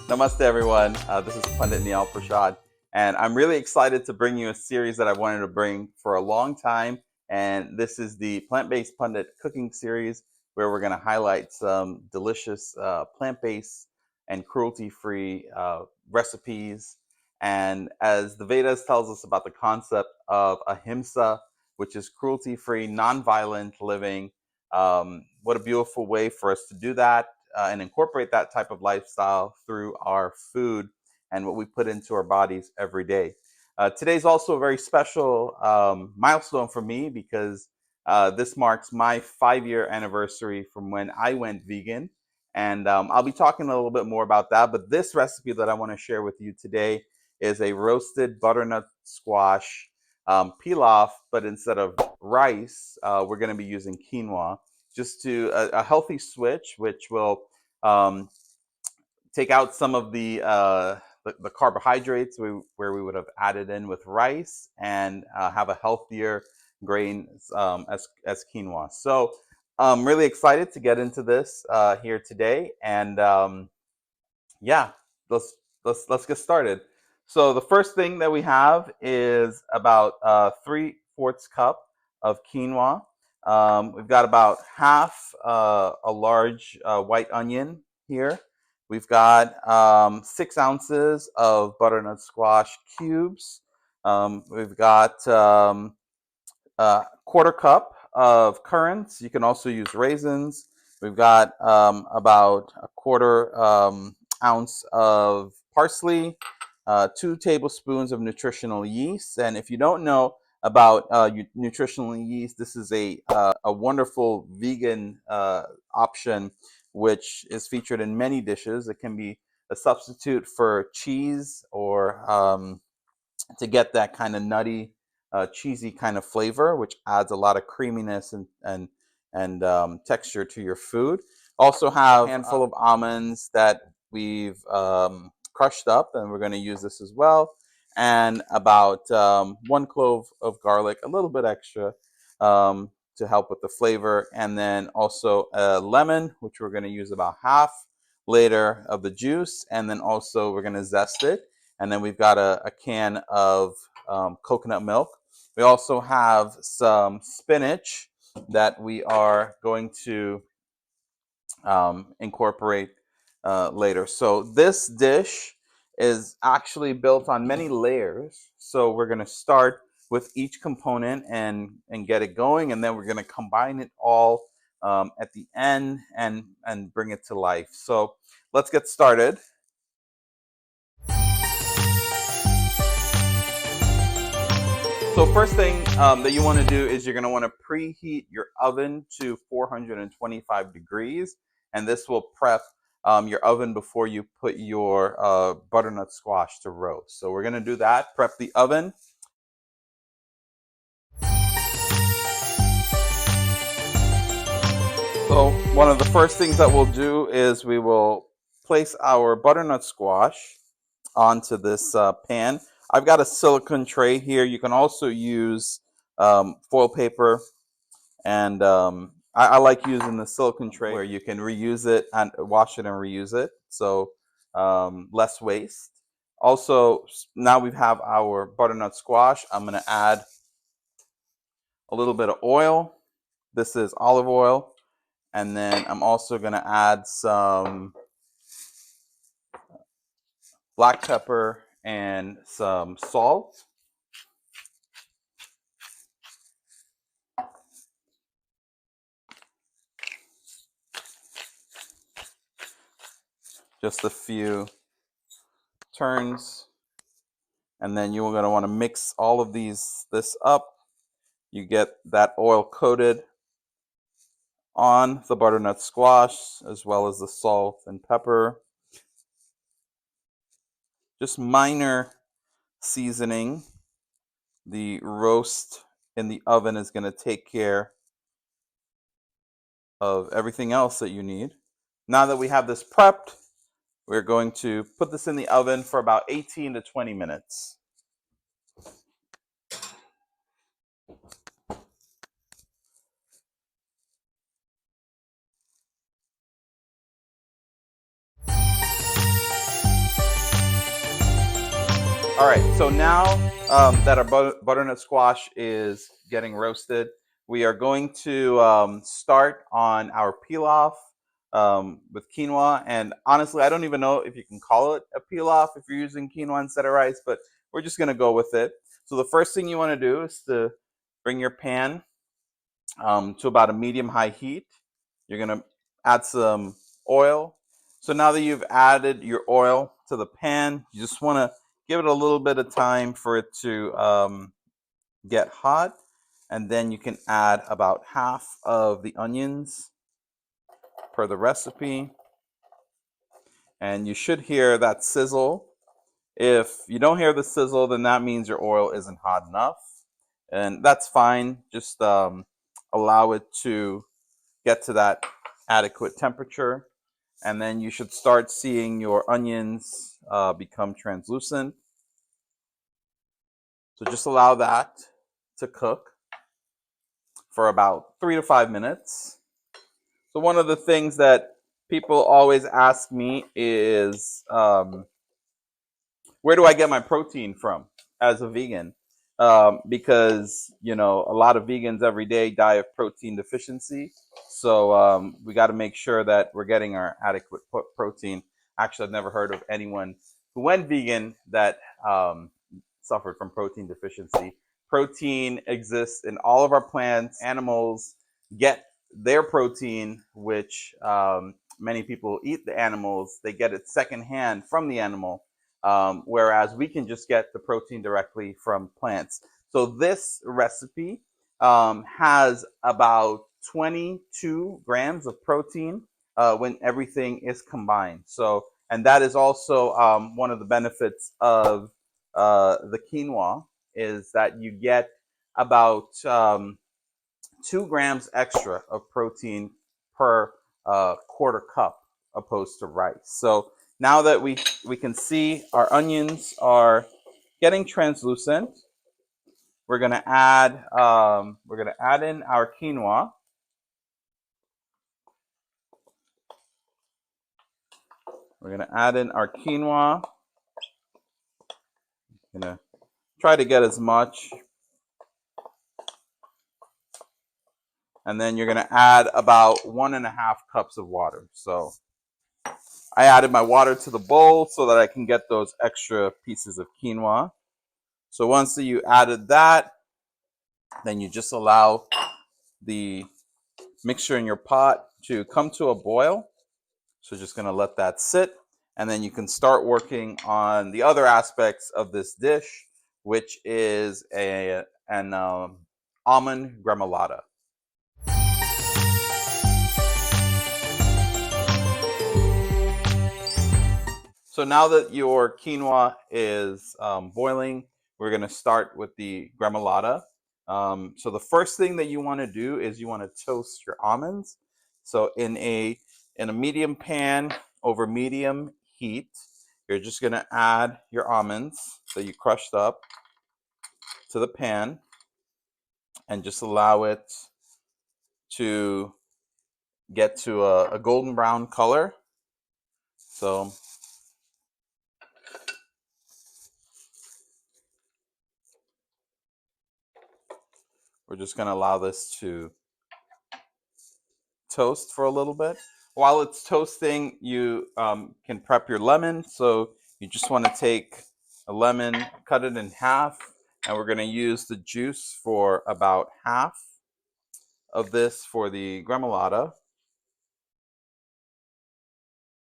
Namaste, everyone. This is Pandit Prashad, and I'm really excited to bring you a series that I've wanted to bring for a long time. And this is the Plant-Based Pandit Cooking Series, where we're going to highlight some delicious plant-based and cruelty-free recipes. And as the Vedas tells us about the concept of Ahimsa, which is cruelty-free, non-violent living, what a beautiful way for us to do that and incorporate that type of lifestyle through our food and what we put into our bodies every day. Today's also a very special milestone for me because this marks my 5-year anniversary from when I went vegan. And I'll be talking a little bit more about that. But this recipe that I want to share with you today is a roasted butternut squash pilaf, but instead of rice, we're going to be using quinoa, just to a healthy switch, which will take out some of the carbohydrates where we would have added in with rice, and have a healthier grain as quinoa. So I'm really excited to get into this here today, and yeah, let's get started. So the first thing that we have is about 3/4 cup of quinoa. We've got about half a large white onion here. We've got 6 ounces of butternut squash cubes. We've got a 1/4 cup of currants. You can also use raisins. We've got about a 1/4 ounce of parsley, 2 tablespoons of nutritional yeast. And if you don't know about nutritional yeast, this is a wonderful vegan option which is featured in many dishes. It can be a substitute for cheese, or to get that kind of nutty, cheesy kind of flavor, which adds a lot of creaminess and texture to your food. Also have a handful of almonds that we've crushed up, and we're going to use this as well. And about 1 clove of garlic, a little bit extra, to help with the flavor. And then also a lemon, which we're going to use about half later of the juice. And then also we're going to zest it. And then we've got a can of coconut milk. We also have some spinach that we are going to incorporate later. So this dish is actually built on many layers. So we're going to start with each component and get it going, and then we're going to combine it all at the end and bring it to life. So let's get started. So first thing that you want to do is you're going to want to preheat your oven to 425 degrees, and this will prep your oven before you put your butternut squash to roast. So we're going to do that, prep the oven. So one of the first things that we'll do is we will place our butternut squash onto this pan. I've got a silicone tray here. You can also use foil paper, and I like using the silicone tray where you can reuse it and wash it and reuse it, so less waste. Also, now we have our butternut squash. I'm going to add a little bit of oil. This is olive oil. And then I'm also going to add some black pepper and some salt. Just a few turns. And then you're going to want to mix all of this up. You get that oil coated on the butternut squash, as well as the salt and pepper. Just minor seasoning. The roast in the oven is going to take care of everything else that you need. Now that we have this prepped, we're going to put this in the oven for about 18 to 20 minutes. All right, so now that our butternut squash is getting roasted, we are going to start on our pilaf with quinoa. And honestly, I don't even know if you can call it a pilaf if you're using quinoa instead of rice, but we're just going to go with it. So the first thing you want to do is to bring your pan to about a medium-high heat. You're going to add some oil. So now that you've added your oil to the pan, you just want to give it a little bit of time for it to get hot. And then you can add about half of the onions per the recipe. And you should hear that sizzle. If you don't hear the sizzle, then that means your oil isn't hot enough. And that's fine. Just allow it to get to that adequate temperature. And then you should start seeing your onions become translucent. So just allow that to cook for about 3 to 5 minutes. So one of the things that people always ask me is, where do I get my protein from as a vegan? Because a lot of vegans every day die of protein deficiency. So we got to make sure that we're getting our adequate protein. Actually, I've never heard of anyone who went vegan that suffered from protein deficiency. Protein exists in all of our plants. Animals get their protein, which many people eat the animals. They get it secondhand from the animal. Whereas we can just get the protein directly from plants. So this recipe has about 22 grams of protein when everything is combined. So, and that is also one of the benefits of the quinoa, is that you get about 2 grams extra of protein per quarter cup opposed to rice. So now that we can see our onions are getting translucent, we're gonna add in our quinoa. We're gonna add in our quinoa. Gonna try to get as much, and then you're gonna add about 1.5 cups of water. So I added my water to the bowl so that I can get those extra pieces of quinoa. So once you added that, then you just allow the mixture in your pot to come to a boil. So just going to let that sit, and then you can start working on the other aspects of this dish, which is an almond gremolata. So now that your quinoa is boiling, we're going to start with the gremolata. So the first thing that you want to do is you want to toast your almonds. So in a medium pan over medium heat, you're just going to add your almonds that you crushed up to the pan and just allow it to get to a golden brown color. So we're just going to allow this to toast for a little bit. While it's toasting, you can prep your lemon. So you just want to take a lemon, cut it in half, and we're going to use the juice for about half of this for the gremolata.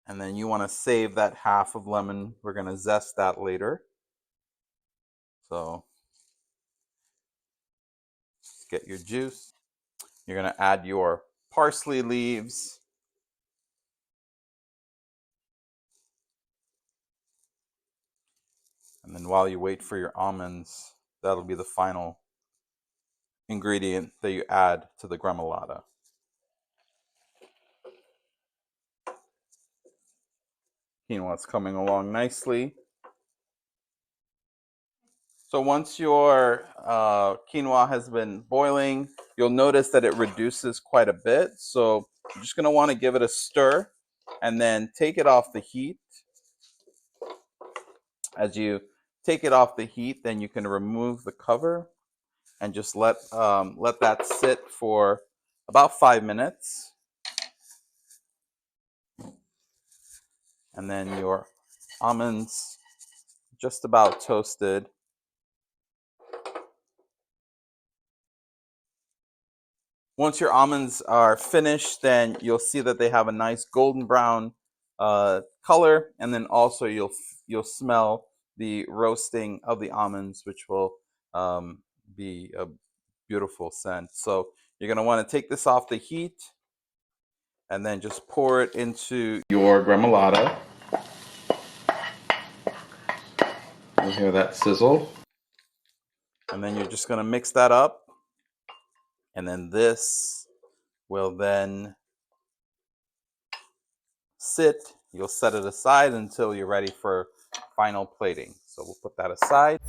And then you want to save that half of lemon. We're going to zest that later. So just get your juice. You're going to add your parsley leaves. And then while you wait for your almonds, that'll be the final ingredient that you add to the gremolata. Quinoa's coming along nicely. So once your quinoa has been boiling, you'll notice that it reduces quite a bit. So you're just going to want to give it a stir and then take it off the heat. As you take it off the heat, then you can remove the cover and just let that sit for about 5 minutes. And then your almonds just about toasted. Once your almonds are finished, then you'll see that they have a nice golden brown color, and then also you'll smell the roasting of the almonds, which will be a beautiful scent. So you're going to want to take this off the heat and then just pour it into your gremolata. You hear that sizzle? And then you're just going to mix that up. And then this will then sit. You'll set it aside until you're ready for final plating. So we'll put that aside.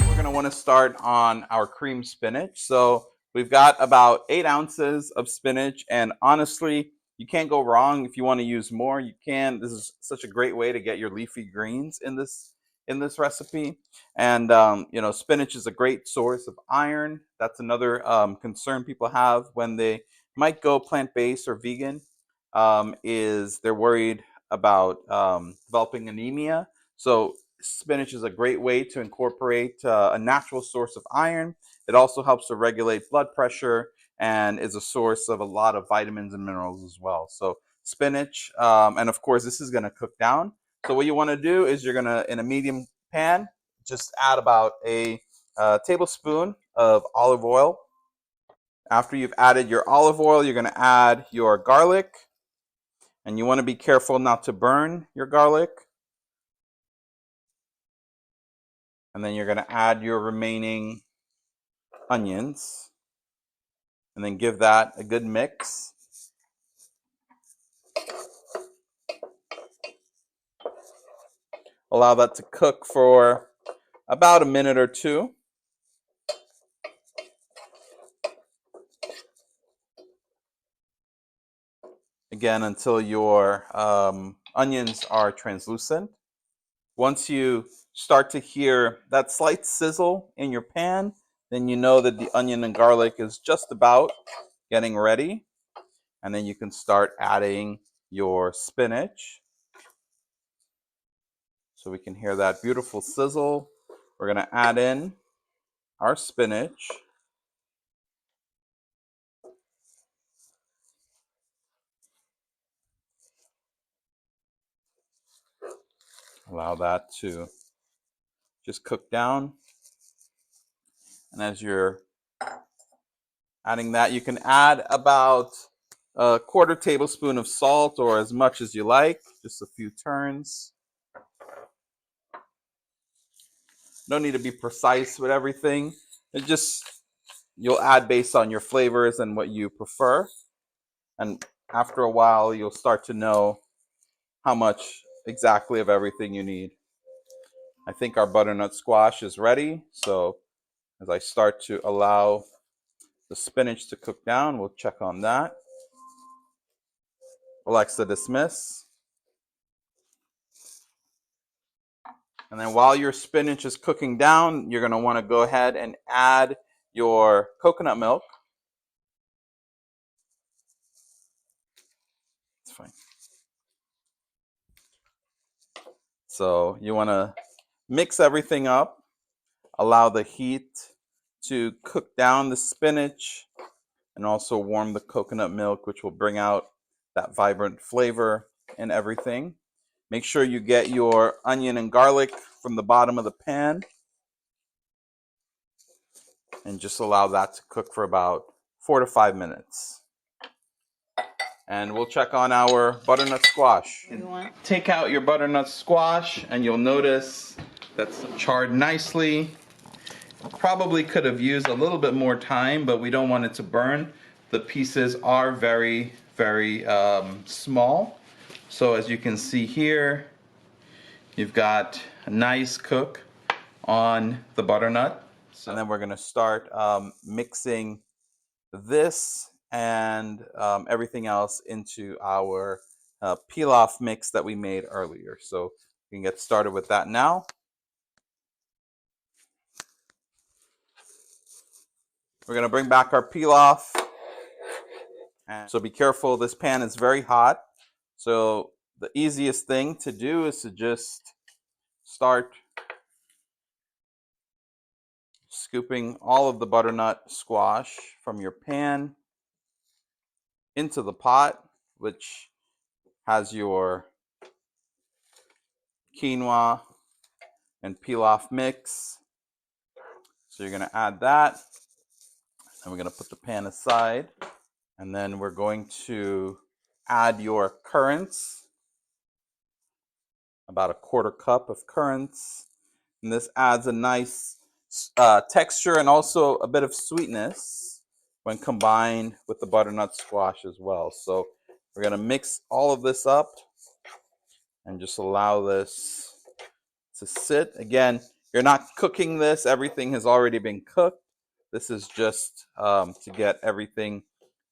We're going to want to start on our cream spinach. So we've got about 8 ounces of spinach, and honestly, you can't go wrong. If you want to use more, you can. This is such a great way to get your leafy greens in this recipe. And you know, spinach is a great source of iron. That's another concern people have when they might go plant-based or vegan, is they're worried about developing anemia. So spinach is a great way to incorporate a natural source of iron. It also helps to regulate blood pressure and is a source of a lot of vitamins and minerals as well. So spinach, and of course this is going to cook down. So what you want to do is you're going to, in a medium pan, just add about a tablespoon of olive oil. After you've added your olive oil, you're going to add your garlic, and you want to be careful not to burn your garlic. And then you're going to add your remaining onions, and then give that a good mix. Allow that to cook for about a minute or two. Again, until your onions are translucent. Once you start to hear that slight sizzle in your pan, then you know that the onion and garlic is just about getting ready. And then you can start adding your spinach. So we can hear that beautiful sizzle. We're going to add in our spinach. Allow that to just cook down. And as you're adding that, you can add about a quarter tablespoon of salt, or as much as you like, just a few turns. No need to be precise with everything. It just, you'll add based on your flavors and what you prefer. And after a while, you'll start to know how much exactly of everything you need. I think our butternut squash is ready. So as I start to allow the spinach to cook down, we'll check on that. Alexa, dismiss. And then while your spinach is cooking down, you're going to want to go ahead and add your coconut milk. It's fine. So you want to mix everything up, allow the heat to cook down the spinach, and also warm the coconut milk, which will bring out that vibrant flavor and everything. Make sure you get your onion and garlic from the bottom of the pan, and just allow that to cook for about 4 to 5 minutes. And we'll check on our butternut squash. Take out your butternut squash, and you'll notice that's charred nicely. Probably could have used a little bit more time, but we don't want it to burn. The pieces are very, very small. So as you can see here, you've got a nice cook on the butternut. And then we're going to start mixing this and everything else into our pilaf mix that we made earlier. So we can get started with that now. We're going to bring back our pilaf. And so be careful, this pan is very hot. So the easiest thing to do is to just start scooping all of the butternut squash from your pan into the pot, which has your quinoa and pilaf mix. So you're going to add that, and we're going to put the pan aside. And then we're going to add your currants, about a quarter cup of currants. And this adds a nice texture and also a bit of sweetness when combined with the butternut squash as well. So we're going to mix all of this up and just allow this to sit. Again, you're not cooking this. Everything has already been cooked. This is just to get everything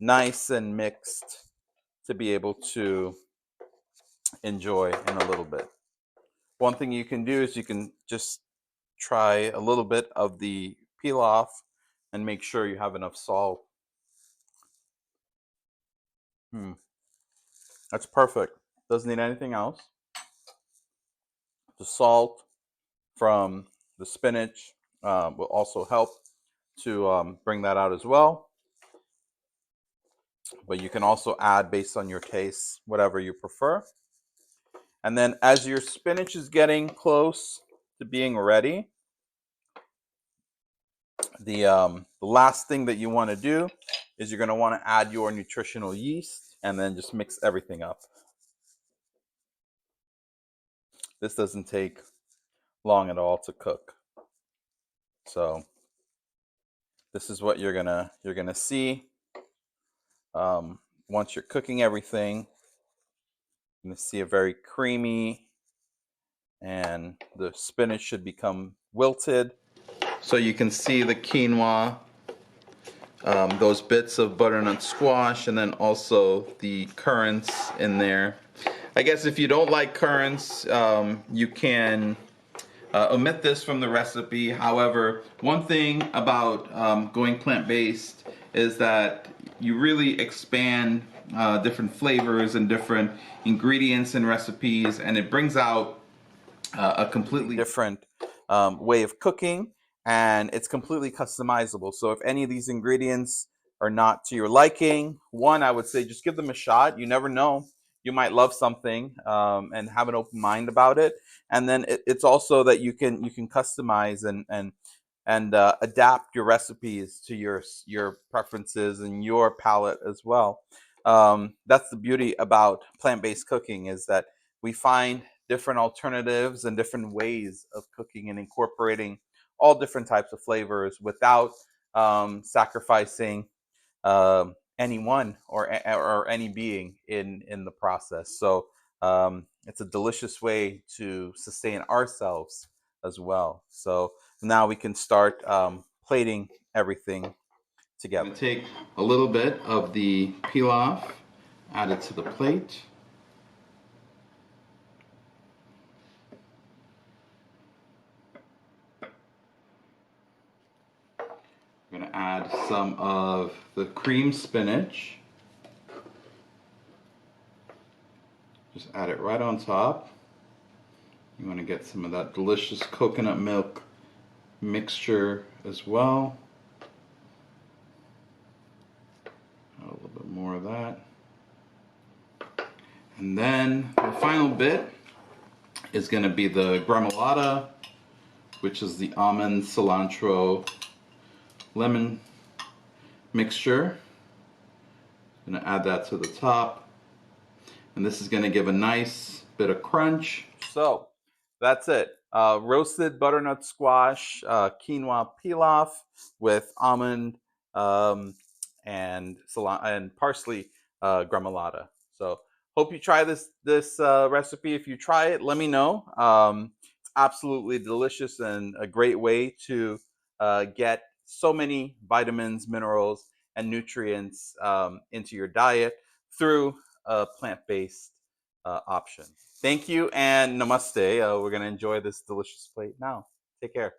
nice and mixed to be able to enjoy in a little bit. One thing you can do is you can just try a little bit of the pilaf and make sure you have enough salt. That's perfect. Doesn't need anything else. The salt from the spinach will also help to bring that out as well. But you can also add, based on your taste, whatever you prefer. And then as your spinach is getting close to being ready, the last thing that you want to do is you're going to want to add your nutritional yeast and then just mix everything up. This doesn't take long at all to cook. So this is what you're gonna see once you're cooking everything. You're gonna see a very creamy, and the spinach should become wilted. So you can see the quinoa, those bits of butternut squash, and then also the currants in there. I guess if you don't like currants, you can omit this from the recipe. However, one thing about going plant-based is that you really expand different flavors and different ingredients and recipes, and it brings out a completely different way of cooking, and it's completely customizable. So if any of these ingredients are not to your liking, one, I would say just give them a shot. You never know. You might love something and have an open mind about it. And then it's also that you can customize and adapt your recipes to your preferences and your palate as well. That's the beauty about plant-based cooking, is that we find different alternatives and different ways of cooking and incorporating all different types of flavors without sacrificing anyone or any being in the process. So it's a delicious way to sustain ourselves as well. So now we can start plating everything together. I'm going to take a little bit of the pilaf, add it to the plate. I'm going to add some of the cream spinach. Just add it right on top. You want to get some of that delicious coconut milk mixture as well. Add a little bit more of that. And then the final bit is going to be the gremolata, which is the almond, cilantro, lemon mixture. I'm going to add that to the top. And this is going to give a nice bit of crunch. So that's it. Roasted butternut squash, quinoa pilaf with almond and parsley gremolata. So hope you try this recipe. If you try it, let me know. It's absolutely delicious and a great way to get so many vitamins, minerals, and nutrients into your diet through a plant-based option. Thank you and namaste. We're going to enjoy this delicious plate now. Take care.